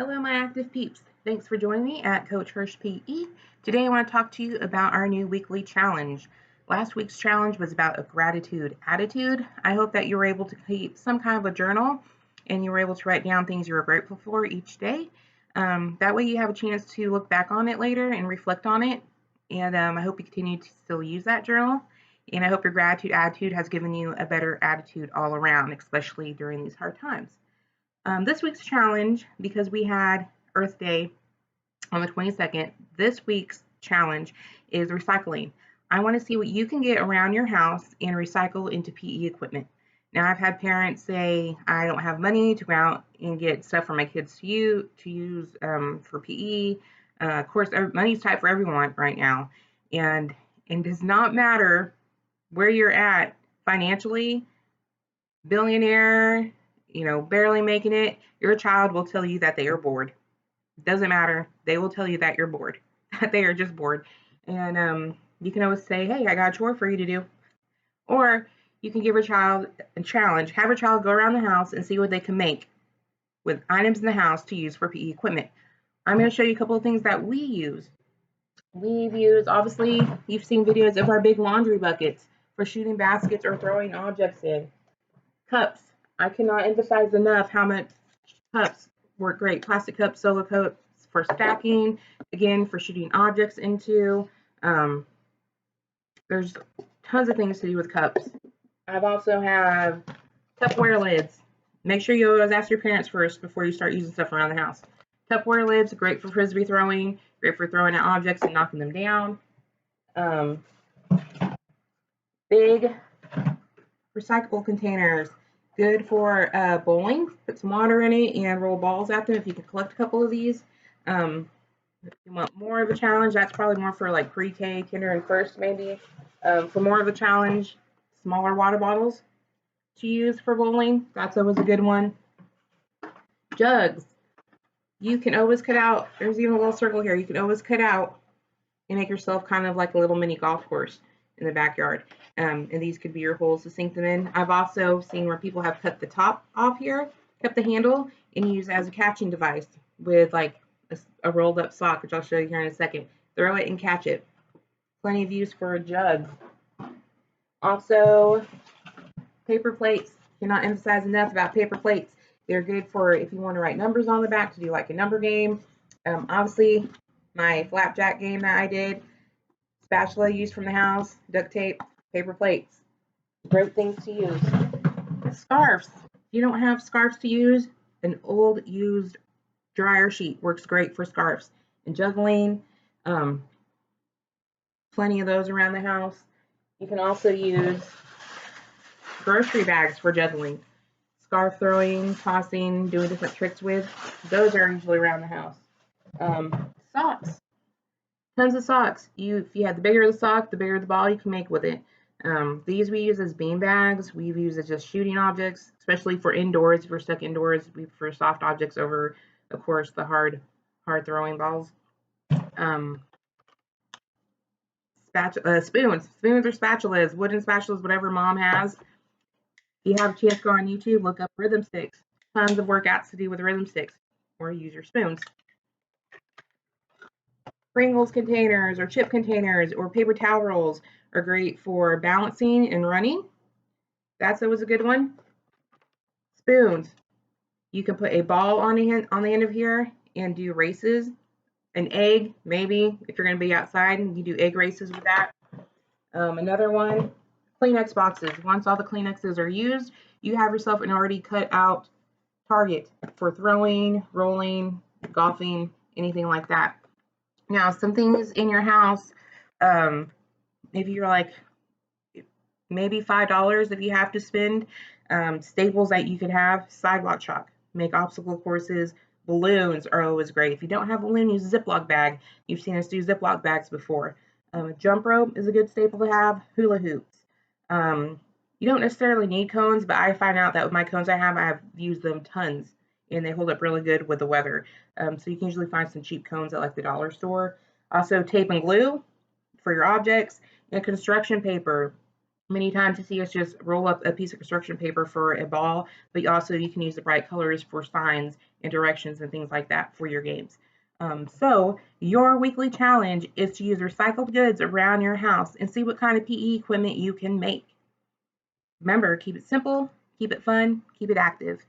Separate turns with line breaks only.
Hello, my active peeps. Thanks for joining me at Coach Hirsch PE. Today, I want to talk to you about our new weekly challenge. Last week's challenge was about a gratitude attitude. I hope that you were able to keep some kind of a journal and you were able to write down things you were grateful for each day. That way, you have a chance to look back on it later and reflect on it. And I hope you continue to still use that journal. And I hope your gratitude attitude has given you a better attitude all around, especially during these hard times. This week's challenge, because we had Earth Day on the 22nd, this week's challenge is recycling. I want to see what you can get around your house and recycle into PE equipment. Now, I've had parents say, I don't have money to go out and get stuff for my kids to use for PE. Of course, money's tight for everyone right now. And it does not matter where you're at financially, billionaire, barely making it, your child will tell you that they are bored. Doesn't matter. They will tell you that you're bored, that they are just bored. And you can always say, hey, I got a chore for you to do. Or you can give your child a challenge. Have your child go around the house and see what they can make with items in the house to use for PE equipment. I'm going to show you a couple of things that we use. We've used, obviously, you've seen videos of our big laundry buckets for shooting baskets or throwing objects in. Cups. I cannot emphasize enough how much cups work great. Plastic cups, solo cups for stacking, again, for shooting objects into. There's tons of things to do with cups. I've also have Tupperware lids. Make sure you always ask your parents first before you start using stuff around the house. Tupperware lids, great for frisbee throwing, great for throwing at objects and knocking them down. Big recyclable containers, good for bowling. Put some water in it and roll balls at them if you can collect a couple of these. If you want more of a challenge, that's probably more for like pre-K, kinder, and first maybe. For more of a challenge, smaller water bottles to use for bowling. That's always a good one. Jugs. You can always cut out, there's even a little circle here, you can always cut out and make yourself kind of like a little mini golf course in the backyard. And these could be your holes to sink them in. I've also seen where people have cut the top off here, cut the handle, and use it as a catching device with like a rolled up sock, which I'll show you here in a second. Throw it and catch it. Plenty of use for a jug. Also, paper plates. Cannot emphasize enough about paper plates. They're good for if you want to write numbers on the back to do like a number game. Obviously, my flapjack game that I did, spatula used from the house, duct tape, paper plates. Great things to use. Scarves. If you don't have scarves to use, an old used dryer sheet works great for scarves. And juggling, plenty of those around the house. You can also use grocery bags for juggling. Scarf throwing, tossing, doing different tricks with. Those are usually around the house. Socks. Tons of socks. If you have the bigger the sock, the bigger the ball you can make with it. These we use as bean bags. We've used as just shooting objects, especially for indoors. If we're stuck indoors, we prefer soft objects over, of course, the hard throwing balls. Spoons. Spoons or spatulas, wooden spatulas, whatever mom has. If you have a chance, go on YouTube, look up rhythm sticks. Tons of workouts to do with rhythm sticks, or use your spoons. Pringles containers or chip containers or paper towel rolls are great for balancing and running. That's always a good one. Spoons. You can put a ball on the end of here and do races. An egg, maybe, if you're going to be outside, you do egg races with that. Another one, Kleenex boxes. Once all the Kleenexes are used, you have yourself an already cut out target for throwing, rolling, golfing, anything like that. Now, some things in your house, if you're like maybe $5 if you have to spend, staples that you could have, sidewalk chalk, make obstacle courses. Balloons are always great. If you don't have a balloon, use a Ziploc bag. You've seen us do Ziploc bags before. Jump rope is a good staple to have. Hula hoops. You don't necessarily need cones, but I find out that with my cones I've used them tons, and they hold up really good with the weather. So you can usually find some cheap cones at like the dollar store. Also, tape and glue for your objects, and construction paper. Many times you see us just roll up a piece of construction paper for a ball, but also you can use the bright colors for signs and directions and things like that for your games. So your weekly challenge is to use recycled goods around your house and see what kind of PE equipment you can make. Remember, keep it simple, keep it fun, keep it active.